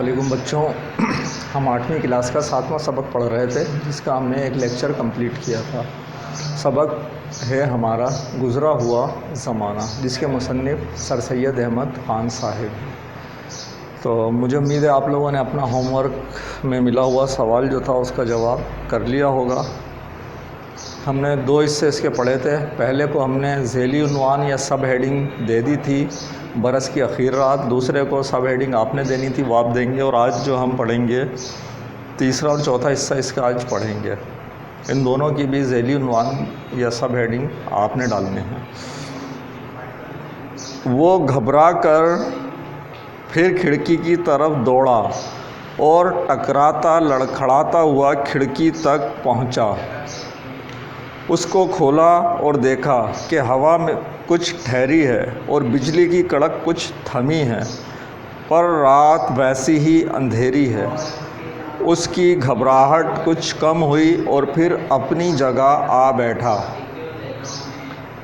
علیکم بچوں، ہم 8ویں کلاس کا 7واں سبق پڑھ رہے تھے جس کا ہم نے ایک لیکچر کمپلیٹ کیا تھا۔ سبق ہے ہمارا گزرا ہوا زمانہ، جس کے مصنف سر سید احمد خان صاحب۔ تو مجھے امید ہے آپ لوگوں نے اپنا ہوم ورک میں ملا ہوا سوال جو تھا اس کا جواب کر لیا ہوگا۔ ہم نے 2 حصے اس کے پڑھے تھے۔ پہلے کو ہم نے ذیلی عنوان یا سب ہیڈنگ دے دی تھی برس کی اخیر رات، دوسرے کو سب ہیڈنگ آپ نے دینی تھی، وہ آپ دیں گے، اور آج جو ہم پڑھیں گے تیسرا اور چوتھا حصہ اس کا آج پڑھیں گے۔ ان دونوں کی بھی ذیلی عنوان یا سب ہیڈنگ آپ نے ڈالنے ہیں۔ وہ گھبرا کر پھر کھڑکی کی طرف دوڑا اور ٹکراتا لڑکھڑاتا ہوا کھڑکی تک پہنچا۔ اس کو کھولا اور دیکھا کہ ہوا میں کچھ ٹھہری ہے اور بجلی کی کڑک کچھ تھمی ہے، پر رات ویسی ہی اندھیری ہے۔ اس کی گھبراہٹ کچھ کم ہوئی اور پھر اپنی جگہ آ بیٹھا۔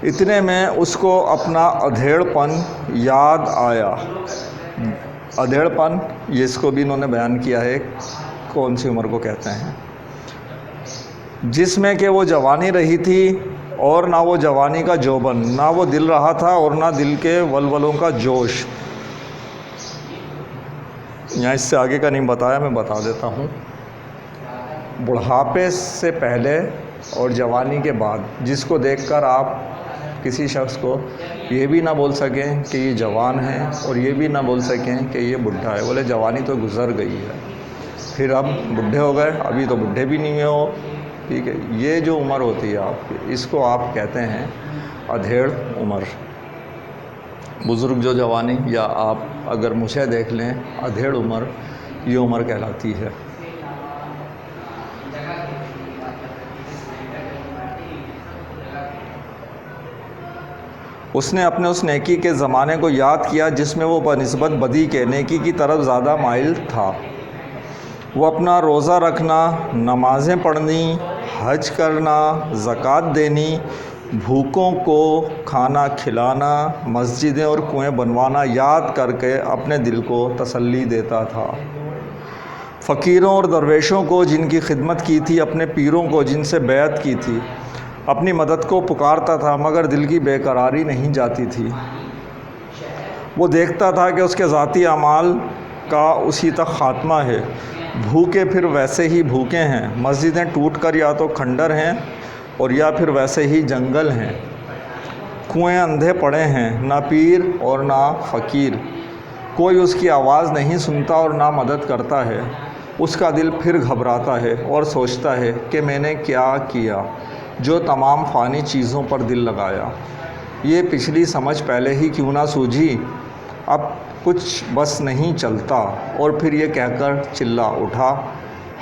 اتنے میں اس کو اپنا ادھیڑ پن یاد آیا۔ ادھیڑ پن، یہ اس کو بھی انہوں نے بیان کیا ہے کون سی عمر کو کہتے ہیں، جس میں کہ وہ جوانی رہی تھی، اور نہ وہ جوانی کا جوبن، نہ وہ دل رہا تھا اور نہ دل کے ولولوں کا جوش۔ یہاں اس سے آگے کا نہیں بتایا، میں بتا دیتا ہوں۔ بڑھاپے سے پہلے اور جوانی کے بعد، جس کو دیکھ کر آپ کسی شخص کو یہ بھی نہ بول سکیں کہ یہ جوان ہے اور یہ بھی نہ بول سکیں کہ یہ بڈھا ہے۔ بولے جوانی تو گزر گئی ہے، پھر اب بڈھے ہو گئے، ابھی تو بڈھے بھی نہیں ہو، ٹھیک ہے۔ یہ جو عمر ہوتی ہے آپ کی، اس کو آپ کہتے ہیں ادھیڑ عمر۔ بزرگ جو جوانی، یا آپ اگر مجھے دیکھ لیں، ادھیڑ عمر یہ عمر کہلاتی ہے۔ اس نے اپنے اس نیکی کے زمانے کو یاد کیا جس میں وہ بنسبت بدی کے نیکی کی طرف زیادہ مائل تھا۔ وہ اپنا روزہ رکھنا، نمازیں پڑھنی، حج کرنا، زکوٰۃ دینی، بھوکوں کو کھانا کھلانا، مسجدیں اور کنویں بنوانا یاد کر کے اپنے دل کو تسلی دیتا تھا۔ فقیروں اور درویشوں کو جن کی خدمت کی تھی، اپنے پیروں کو جن سے بیعت کی تھی، اپنی مدد کو پکارتا تھا، مگر دل کی بے قراری نہیں جاتی تھی۔ وہ دیکھتا تھا کہ اس کے ذاتی اعمال کا اسی تک خاتمہ ہے۔ بھوکے پھر ویسے ہی بھوکے ہیں، مسجدیں ٹوٹ کر یا تو کھنڈر ہیں اور یا پھر ویسے ہی جنگل ہیں، کنویں اندھے پڑے ہیں، نہ پیر اور نہ فقیر، کوئی اس کی آواز نہیں سنتا اور نہ مدد کرتا ہے۔ اس کا دل پھر گھبراتا ہے اور سوچتا ہے کہ میں نے کیا کیا جو تمام فانی چیزوں پر دل لگایا۔ یہ پچھلی سمجھ پہلے ہی کیوں نہ سوجھی، اب کچھ بس نہیں چلتا، اور پھر یہ کہہ کر چلا اٹھا،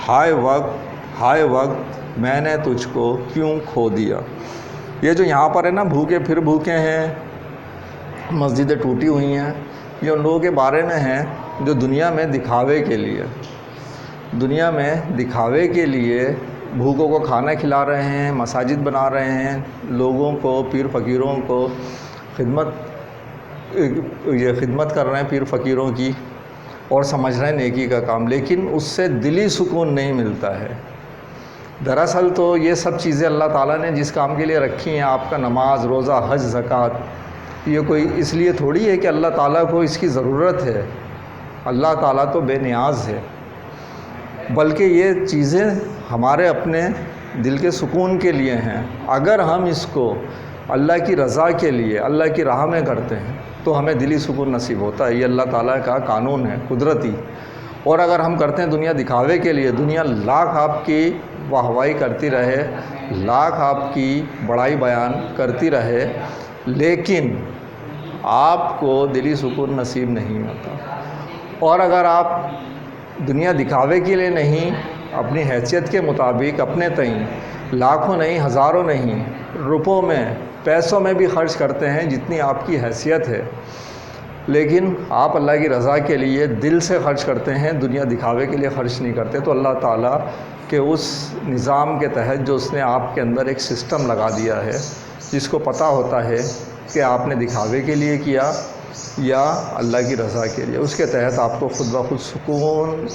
ہائے وقت، ہائے وقت، میں نے تجھ کو کیوں کھو دیا۔ یہ جو یہاں پر ہے نا، بھوکے پھر بھوکے ہیں، مسجدیں ٹوٹی ہوئی ہیں، یہ ان لوگوں کے بارے میں ہیں جو دنیا میں دکھاوے کے لیے بھوکوں کو کھانا کھلا رہے ہیں، مساجد بنا رہے ہیں، لوگوں کو، پیر فقیروں کو خدمت کر رہے ہیں پیر فقیروں کی، اور سمجھ رہے ہیں نیکی کا کام، لیکن اس سے دلی سکون نہیں ملتا ہے۔ دراصل تو یہ سب چیزیں اللہ تعالیٰ نے جس کام کے لیے رکھی ہیں، آپ کا نماز، روزہ، حج، زکوٰۃ، یہ کوئی اس لیے تھوڑی ہے کہ اللہ تعالیٰ کو اس کی ضرورت ہے۔ اللہ تعالیٰ تو بے نیاز ہے، بلکہ یہ چیزیں ہمارے اپنے دل کے سکون کے لیے ہیں۔ اگر ہم اس کو اللہ کی رضا کے لیے، اللہ کی راہ میں کرتے ہیں تو ہمیں دلی سکون نصیب ہوتا ہے۔ یہ اللہ تعالیٰ کا قانون ہے قدرتی۔ اور اگر ہم کرتے ہیں دنیا دکھاوے کے لیے، دنیا لاکھ آپ کی واہواہی کرتی رہے، لاکھ آپ کی بڑائی بیان کرتی رہے، لیکن آپ کو دلی سکون نصیب نہیں ہوتا۔ اور اگر آپ دنیا دکھاوے کے لیے نہیں، اپنی حیثیت کے مطابق اپنے تئیں لاکھوں نہیں، ہزاروں نہیں، روپوں میں، پیسوں میں بھی خرچ کرتے ہیں جتنی آپ کی حیثیت ہے، لیکن آپ اللہ کی رضا کے لیے دل سے خرچ کرتے ہیں، دنیا دکھاوے کے لیے خرچ نہیں کرتے، تو اللہ تعالیٰ کے اس نظام کے تحت جو اس نے آپ کے اندر ایک سسٹم لگا دیا ہے، جس کو پتہ ہوتا ہے کہ آپ نے دکھاوے کے لیے کیا یا اللہ کی رضا کے لیے، اس کے تحت آپ کو خود بخود سکون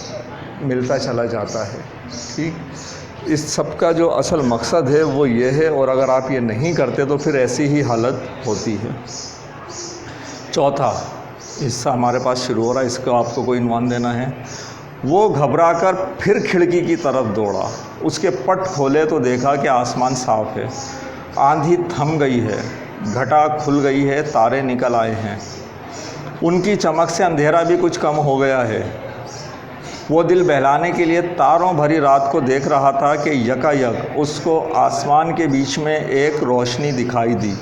ملتا چلا جاتا ہے. ٹھیک، اس سب کا جو اصل مقصد ہے وہ یہ ہے، اور اگر آپ یہ نہیں کرتے تو پھر ایسی ہی حالت ہوتی ہے. چوتھا حصہ ہمارے پاس شروع ہو رہا ہے، اس کو آپ کو کوئی عنوان دینا ہے. وہ گھبرا کر پھر کھڑکی کی طرف دوڑا. اس کے پٹ کھولے تو دیکھا کہ آسمان صاف ہے، آندھی تھم گئی ہے، گھٹا کھل گئی ہے، تارے نکل آئے ہیں. ان کی چمک سے اندھیرا بھی کچھ کم ہو گیا ہے. وہ دل بہلانے کے لیے تاروں بھری رات کو دیکھ رہا تھا کہ یکایک اس کو آسمان کے بیچ میں ایک روشنی دکھائی دی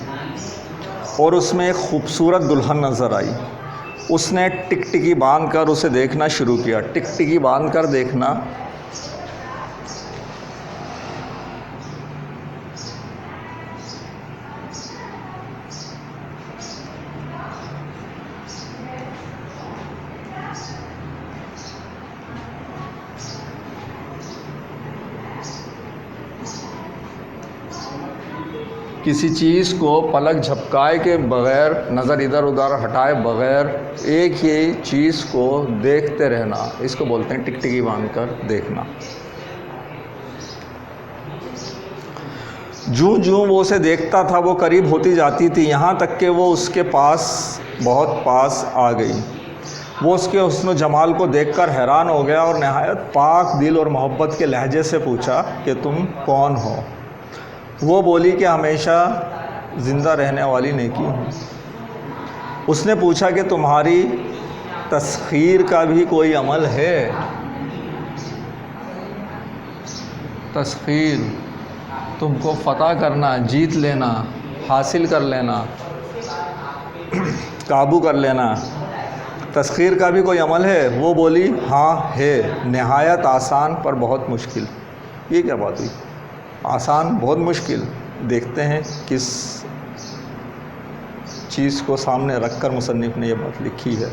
اور اس میں ایک خوبصورت دلہن نظر آئی. اس نے ٹکٹکی باندھ کر اسے دیکھنا شروع کیا. ٹکٹکی باندھ کر دیکھنا کسی چیز کو پلک جھپکائے کے بغیر، نظر ادھر ادھر ہٹائے بغیر ایک ہی چیز کو دیکھتے رہنا، اس کو بولتے ہیں ٹکٹکی باندھ کر دیکھنا. جوں جوں وہ اسے دیکھتا تھا وہ قریب ہوتی جاتی تھی، یہاں تک کہ وہ اس کے پاس بہت پاس آ گئی. وہ اس کے حسن و جمال کو دیکھ کر حیران ہو گیا اور نہایت پاک دل اور محبت کے لہجے سے پوچھا کہ تم کون ہو؟ وہ بولی کہ ہمیشہ زندہ رہنے والی نیکی ہوں. اس نے پوچھا کہ تمہاری تسخیر کا بھی کوئی عمل ہے؟ تسخیر، تم کو فتح کرنا، جیت لینا، حاصل کر لینا، قابو کر لینا، تسخیر کا بھی کوئی عمل ہے؟ وہ بولی ہاں ہے، نہایت آسان پر بہت مشکل. یہ کیا بات ہوئی؟ آسان بہت مشکل. دیکھتے ہیں کس چیز کو سامنے رکھ کر مصنف نے یہ بات لکھی ہے.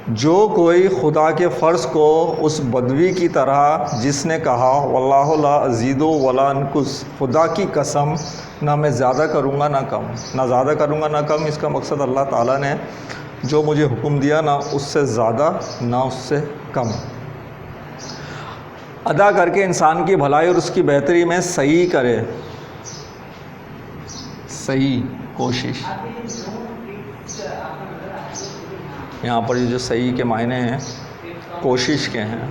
جو کوئی خدا کے فرض کو اس بدوی کی طرح جس نے کہا واللہ لا ازید ولا انقص، خدا کی قسم نہ میں زیادہ کروں گا نہ کم، نہ زیادہ کروں گا نہ کم، اس کا مقصد اللہ تعالیٰ نے جو مجھے حکم دیا نہ اس سے زیادہ نہ اس سے کم، ادا کر کے انسان کی بھلائی اور اس کی بہتری میں سعی کرے. صحیح کوشش، یہاں پر یہ جو صحیح کے معنی ہیں کوشش کے ہیں.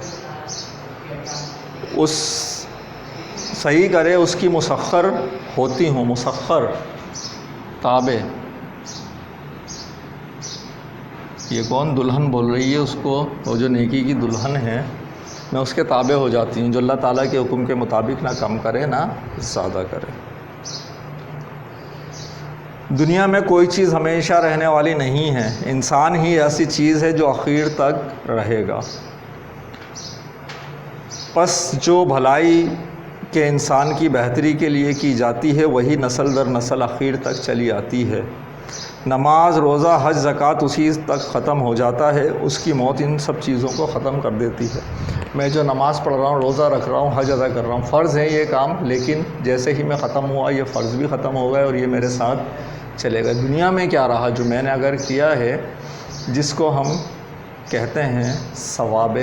اس صحیح کرے، اس کی مسخر ہوتی ہوں. مسخر تابع، یہ کون دلہن بول رہی ہے اس کو؟ وہ جو نیکی کی دلہن ہے، میں اس کے تابع ہو جاتی ہوں، جو اللہ تعالیٰ کے حکم کے مطابق نہ کم کرے نہ زیادہ کرے. دنیا میں کوئی چیز ہمیشہ رہنے والی نہیں ہے، انسان ہی ایسی چیز ہے جو آخر تک رہے گا. پس جو بھلائی کہ انسان کی بہتری کے لیے کی جاتی ہے وہی نسل در نسل آخر تک چلی آتی ہے. نماز، روزہ، حج، زکوٰۃ اسی تک ختم ہو جاتا ہے، اس کی موت ان سب چیزوں کو ختم کر دیتی ہے. میں جو نماز پڑھ رہا ہوں، روزہ رکھ رہا ہوں، حج ادا کر رہا ہوں، فرض ہے یہ کام، لیکن جیسے ہی میں ختم ہوا یہ فرض بھی ختم ہو گئے اور یہ میرے ساتھ چلے گئے. دنیا میں کیا رہا جو میں نے اگر کیا ہے، جس کو ہم کہتے ہیں ثواب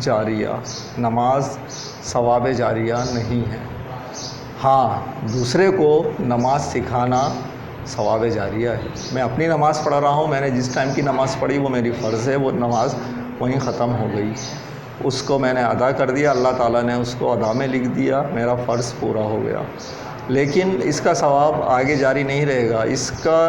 جاریہ. نماز ثواب جاریہ نہیں ہے. ہاں، دوسرے کو نماز سکھانا ثواب جاریہ ہے. میں اپنی نماز پڑھ رہا ہوں، میں نے جس ٹائم کی نماز پڑھی وہ میری فرض ہے، وہ نماز وہیں ختم ہو گئی، اس کو میں نے ادا کر دیا، اللہ تعالیٰ نے اس کو ادا میں لکھ دیا، میرا فرض پورا ہو گیا. لیکن اس کا ثواب آگے جاری نہیں رہے گا، اس کا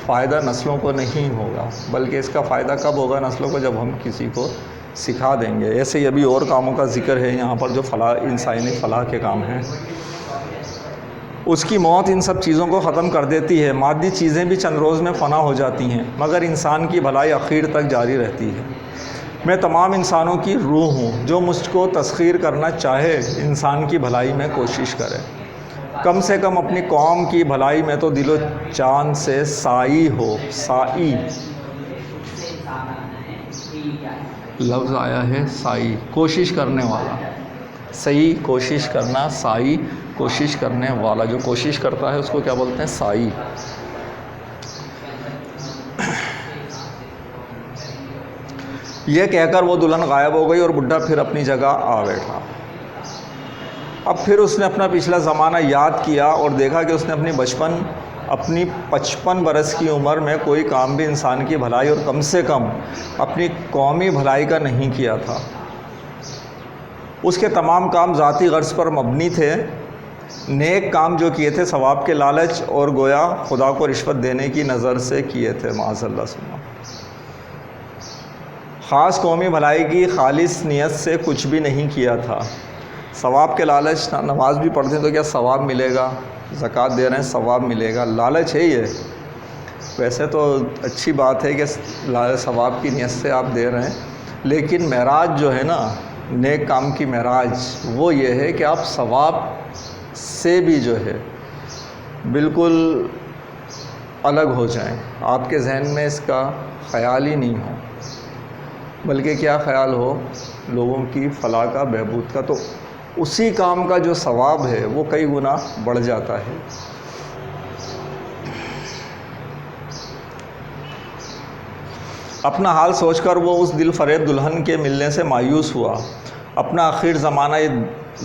فائدہ نسلوں کو نہیں ہوگا، بلکہ اس کا فائدہ کب ہوگا نسلوں کو؟ جب ہم کسی کو سکھا دیں گے. ایسے ہی ابھی اور کاموں کا ذکر ہے یہاں پر جو انسانی فلاح کے کام ہیں. اس کی موت ان سب چیزوں کو ختم کر دیتی ہے. مادی چیزیں بھی چند روز میں فنا ہو جاتی ہیں، مگر انسان کی بھلائی آخر تک جاری رہتی ہے. میں تمام انسانوں کی روح ہوں، جو مجھ کو تسخیر کرنا چاہے انسان کی بھلائی میں کوشش کرے. کم سے کم اپنی قوم کی بھلائی میں تو دل و جان سے سائی ہو. سائی لفظ آیا ہے، سائی کوشش کرنے والا. صحیح کوشش کرنا، سائی کوشش کرنے والا. جو کوشش کرتا ہے اس کو کیا بولتے ہیں؟ سائی. یہ کہہ کر وہ دلہن غائب ہو گئی اور بڈھا پھر اپنی جگہ آ بیٹھا۔ اب پھر اس نے اپنا پچھلا زمانہ یاد کیا اور دیکھا کہ اس نے اپنی 55 برس کی عمر میں کوئی کام بھی انسان کی بھلائی اور کم سے کم اپنی قومی بھلائی کا نہیں کیا تھا۔ اس کے تمام کام ذاتی غرض پر مبنی تھے، نیک کام جو کیے تھے ثواب کے لالچ اور گویا خدا کو رشوت دینے کی نظر سے کیے تھے، معاذ اللہ سنا۔ خاص قومی بھلائی کی خالص نیت سے کچھ بھی نہیں کیا تھا۔ ثواب کے لالچ، نماز بھی پڑھتے ہیں تو کیا ثواب ملے گا، زکوٰۃ دے رہے ہیں ثواب ملے گا، لالچ ہے یہ۔ ویسے تو اچھی بات ہے کہ ثواب کی نیت سے آپ دے رہے ہیں، لیکن معراج جو ہے نا، نیک کام کی معراج، وہ یہ ہے کہ آپ ثواب سے بھی جو ہے بالکل الگ ہو جائیں، آپ کے ذہن میں اس کا خیال ہی نہیں ہو، بلکہ کیا خیال ہو، لوگوں کی فلاح کا، بہبود کا، تو اسی کام کا جو ثواب ہے وہ کئی گنا بڑھ جاتا ہے۔ اپنا حال سوچ کر وہ اس دل فریب دلہن کے ملنے سے مایوس ہوا، اپنا آخر زمانہ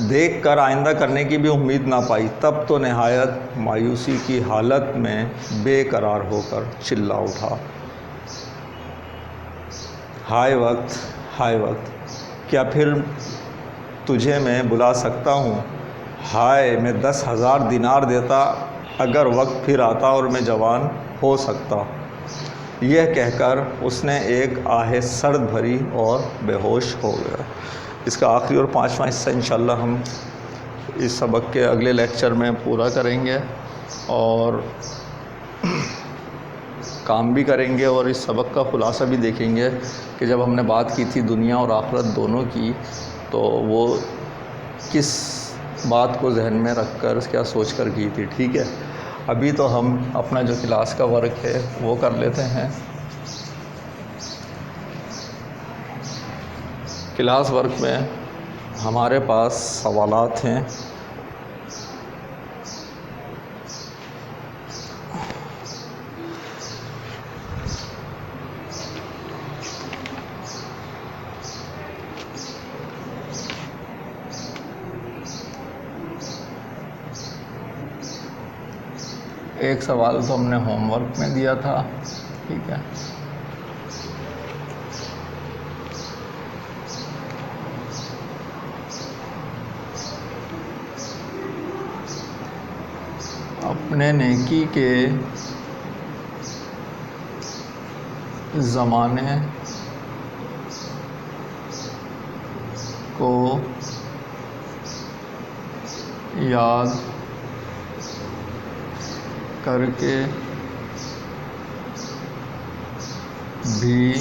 دیکھ کر آئندہ کرنے کی بھی امید نہ پائی، تب تو نہایت مایوسی کی حالت میں بے قرار ہو کر چلا اٹھا، ہائے وقت، ہائے وقت، کیا پھر تجھے میں بلا سکتا ہوں؟ ہائے میں 10,000 دینار دیتا اگر وقت پھر آتا اور میں جوان ہو سکتا۔ یہ کہہ کر اس نے ایک آہ سرد بھری اور بے ہوش ہو گیا۔ اس کا آخری اور 5واں حصہ انشاءاللہ ہم اس سبق کے اگلے لیکچر میں پورا کریں گے اور کام بھی کریں گے، اور اس سبق کا خلاصہ بھی دیکھیں گے کہ جب ہم نے بات کی تھی دنیا اور آخرت دونوں کی، تو وہ کس بات کو ذہن میں رکھ کر کیا سوچ کر کی تھی۔ ٹھیک ہے، ابھی تو ہم اپنا جو کلاس کا ورک ہے وہ کر لیتے ہیں۔ کلاس ورک میں ہمارے پاس سوالات ہیں۔ ایک سوال تو ہم نے ہوم ورک میں دیا تھا، ٹھیک ہے، اپنے نیکی کے زمانے کو یاد کر کے بھی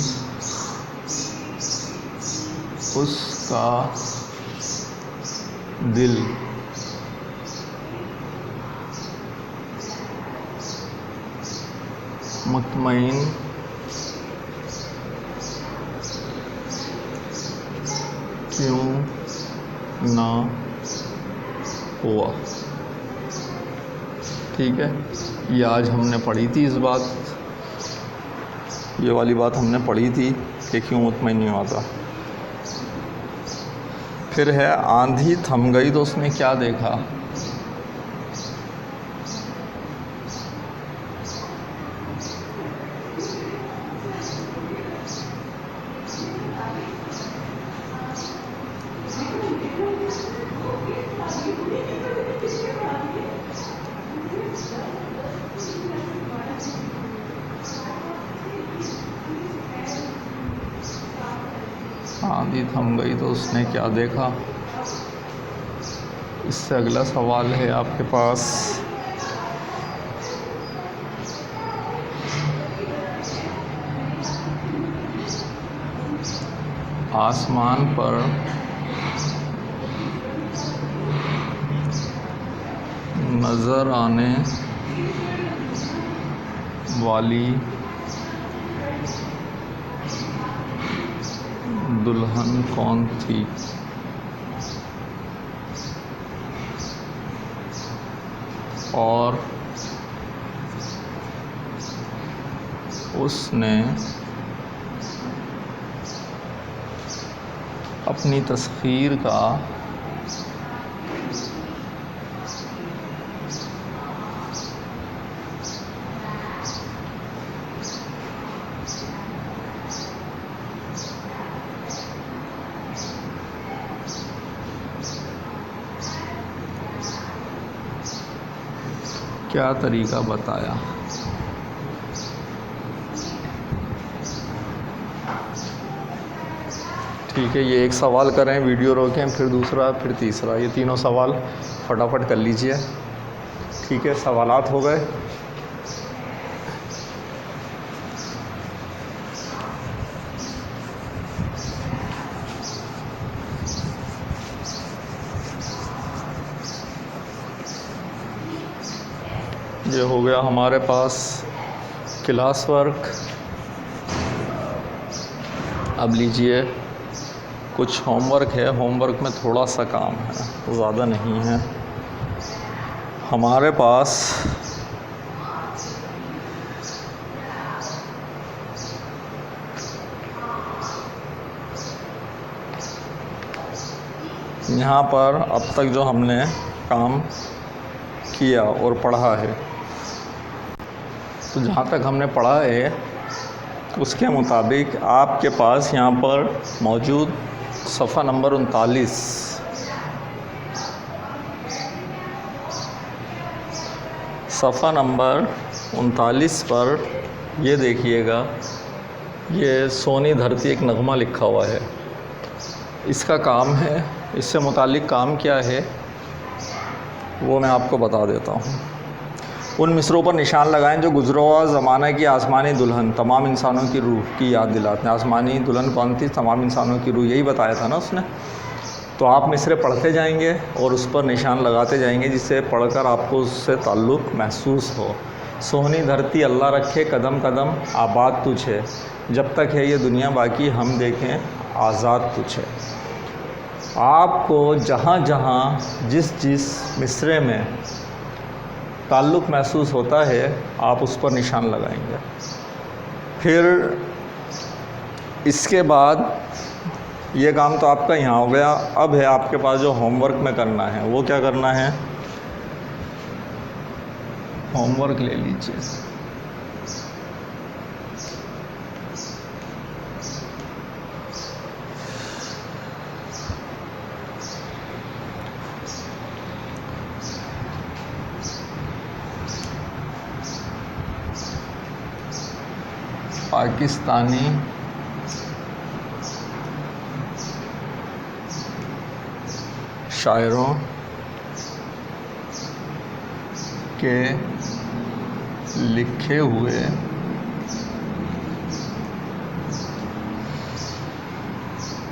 اس کا دل مطمئن کیوں نہ ہوا۔ ٹھیک ہے، یہ آج ہم نے پڑھی تھی، اس بات، یہ والی بات ہم نے پڑھی تھی کہ کیوں مطمئن نہیں ہوتا۔ پھر ہے آندھی تھم گئی تو اس نے کیا دیکھا؟ آندھی تھم گئی تو اس نے کیا دیکھا؟ اس سے اگلا سوال ہے آپ کے پاس، آسمان پر نظر آنے والی دلہن کون تھی؟ اور اس نے اپنی تسخیر کا کیا طریقہ بتایا؟ ٹھیک ہے، یہ ایک سوال کریں، ویڈیو روکیں، پھر دوسرا، پھر تیسرا، یہ تینوں سوال فٹافٹ کر لیجئے۔ ٹھیک ہے، سوالات ہو گئے؟ یہ ہو گیا ہمارے پاس کلاس ورک۔ اب لیجئے کچھ ہوم ورک ہے، ہوم ورک میں تھوڑا سا کام ہے، زیادہ نہیں ہے۔ ہمارے پاس یہاں پر اب تک جو ہم نے کام کیا اور پڑھا ہے، تو جہاں تک ہم نے پڑھا ہے اس کے مطابق آپ کے پاس یہاں پر موجود صفحہ نمبر 39 صفحہ نمبر 39 پر یہ دیکھیے گا، یہ سونی دھرتی ایک نغمہ لکھا ہوا ہے۔ اس کا کام ہے، اس سے متعلق کام کیا ہے وہ میں آپ کو بتا دیتا ہوں۔ ان مصروں پر نشان لگائیں جو گزرا ہوا زمانہ کی آسمانی دلہن تمام انسانوں کی روح کی یاد دلاتے ہیں۔ آسمانی دلہن کون تھی؟ تمام انسانوں کی روح، یہی بتایا تھا نا اس نے۔ تو آپ مصرے پڑھتے جائیں گے اور اس پر نشان لگاتے جائیں گے، جس سے پڑھ کر آپ کو اس سے تعلق محسوس ہو۔ سونی دھرتی اللہ رکھے قدم قدم آباد تجھے، جب تک ہے یہ دنیا باقی ہم دیکھیں آزاد تجھے۔ آپ کو جہاں جہاں جس جس مصرے میں تعلق محسوس ہوتا ہے آپ اس پر نشان لگائیں گے۔ پھر اس کے بعد یہ کام تو آپ کا یہاں ہو گیا، اب ہے آپ کے پاس جو ہوم ورک میں کرنا ہے، وہ کیا کرنا ہے؟ ہوم ورک لے لیجیے۔ پاکستانی شاعروں کے لکھے ہوئے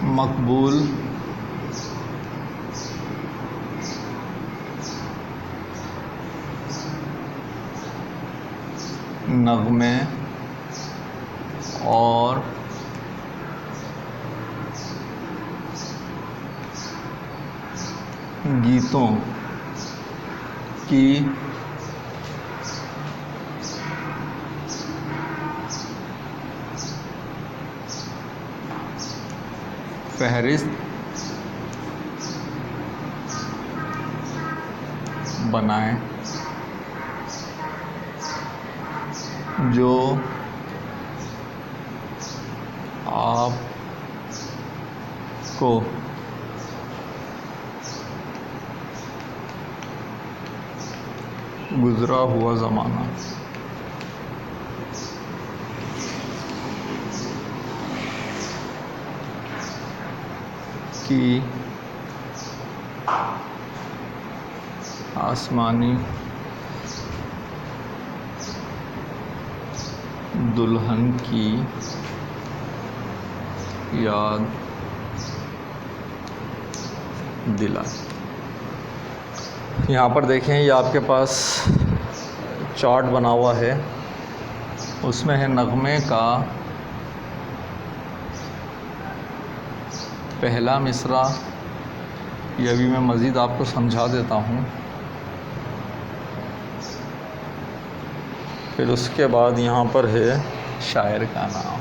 مقبول نغمے اور گیتوں کی فہرست بنائیں جو آپ کو گزرا ہوا زمانہ کی آسمانی دلہن کی یاد دلائے۔ یہاں پر دیکھیں، یہ آپ کے پاس چارٹ بنا ہوا ہے، اس میں ہے نغمے کا پہلا مصرع۔ یہ ابھی میں مزید آپ کو سمجھا دیتا ہوں۔ پھر اس کے بعد یہاں پر ہے شاعر کا نام۔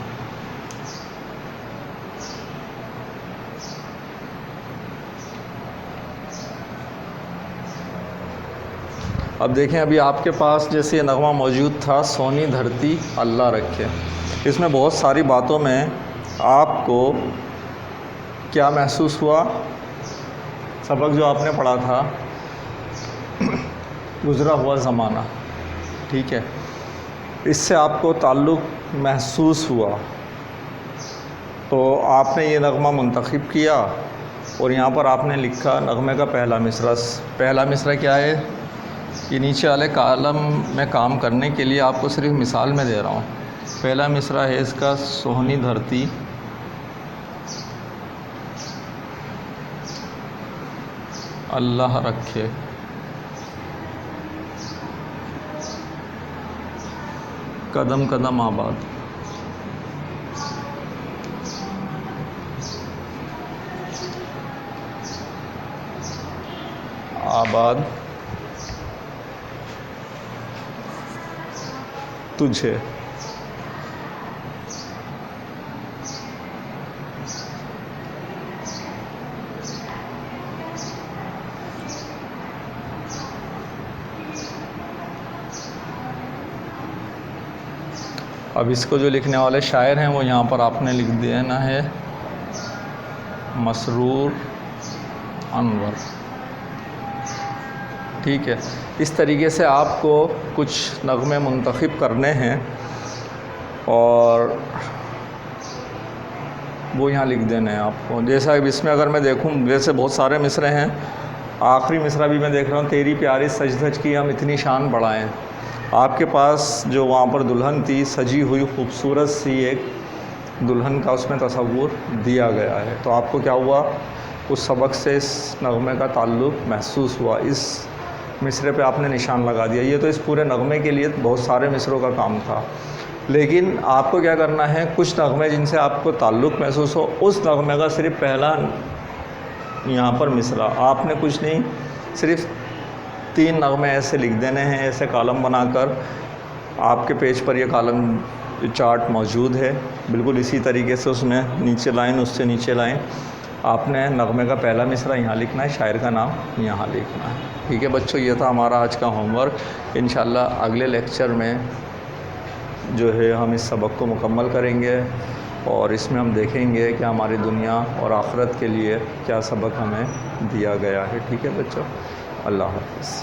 اب دیکھیں ابھی آپ کے پاس جیسے یہ نغمہ موجود تھا سونی دھرتی اللہ رکھے، اس میں بہت ساری باتوں میں آپ کو کیا محسوس ہوا؟ سبق جو آپ نے پڑھا تھا گزرا ہوا زمانہ، ٹھیک ہے، اس سے آپ کو تعلق محسوس ہوا، تو آپ نے یہ نغمہ منتخب کیا اور یہاں پر آپ نے لکھا نغمے کا پہلا مصرع۔ پہلا مصرع کیا ہے؟ یہ نیچے والے کالم میں کام کرنے کے لیے آپ کو صرف مثال میں دے رہا ہوں۔ پہلا مصرع ہے اس کا سونی دھرتی اللہ رکھے، قدم قدم آباد۔ آباد تجھے۔ اب اس کو جو لکھنے والے شاعر ہیں وہ یہاں پر آپ نے لکھ دینا ہے مسرور انور، ٹھیک ہے۔ اس طریقے سے آپ کو کچھ نغمے منتخب کرنے ہیں اور وہ یہاں لکھ دینے ہیں آپ کو۔ جیسا اب اس میں اگر میں دیکھوں ویسے بہت سارے مصرعے ہیں، آخری مصرع بھی میں دیکھ رہا ہوں تیری پیاری سج دھج کی ہم اتنی شان بڑھائیں۔ آپ کے پاس جو وہاں پر دلہن تھی سجی ہوئی خوبصورت سی ایک دلہن کا اس میں تصور دیا گیا ہے، تو آپ کو کیا ہوا؟ اس سبق سے اس نغمے کا تعلق محسوس ہوا، اس مصرعے پہ آپ نے نشان لگا دیا۔ یہ تو اس پورے نغمے کے لیے بہت سارے مصرعوں کا کام تھا، لیکن آپ کو کیا کرنا ہے؟ کچھ نغمے جن سے آپ کو تعلق محسوس ہو اس نغمے کا صرف پہلا یہاں پر مصرع، آپ نے کچھ نہیں، صرف 3 نغمے ایسے لکھ دینے ہیں، ایسے کالم بنا کر۔ آپ کے پیج پر یہ کالم چارٹ موجود ہے، بالکل اسی طریقے سے اس میں نیچے لائن اس سے نیچے لائن آپ نے نغمے کا پہلا مصرع یہاں لکھنا ہے، شاعر کا نام یہاں لکھنا ہے، ٹھیک ہے بچوں۔ یہ تھا ہمارا آج کا ہوم ورک۔ انشاءاللہ اگلے لیکچر میں جو ہے ہم اس سبق کو مکمل کریں گے اور اس میں ہم دیکھیں گے کہ ہماری دنیا اور آخرت کے لیے کیا سبق ہمیں دیا گیا ہے، ٹھیک ہے بچوں۔ اللہ حافظ۔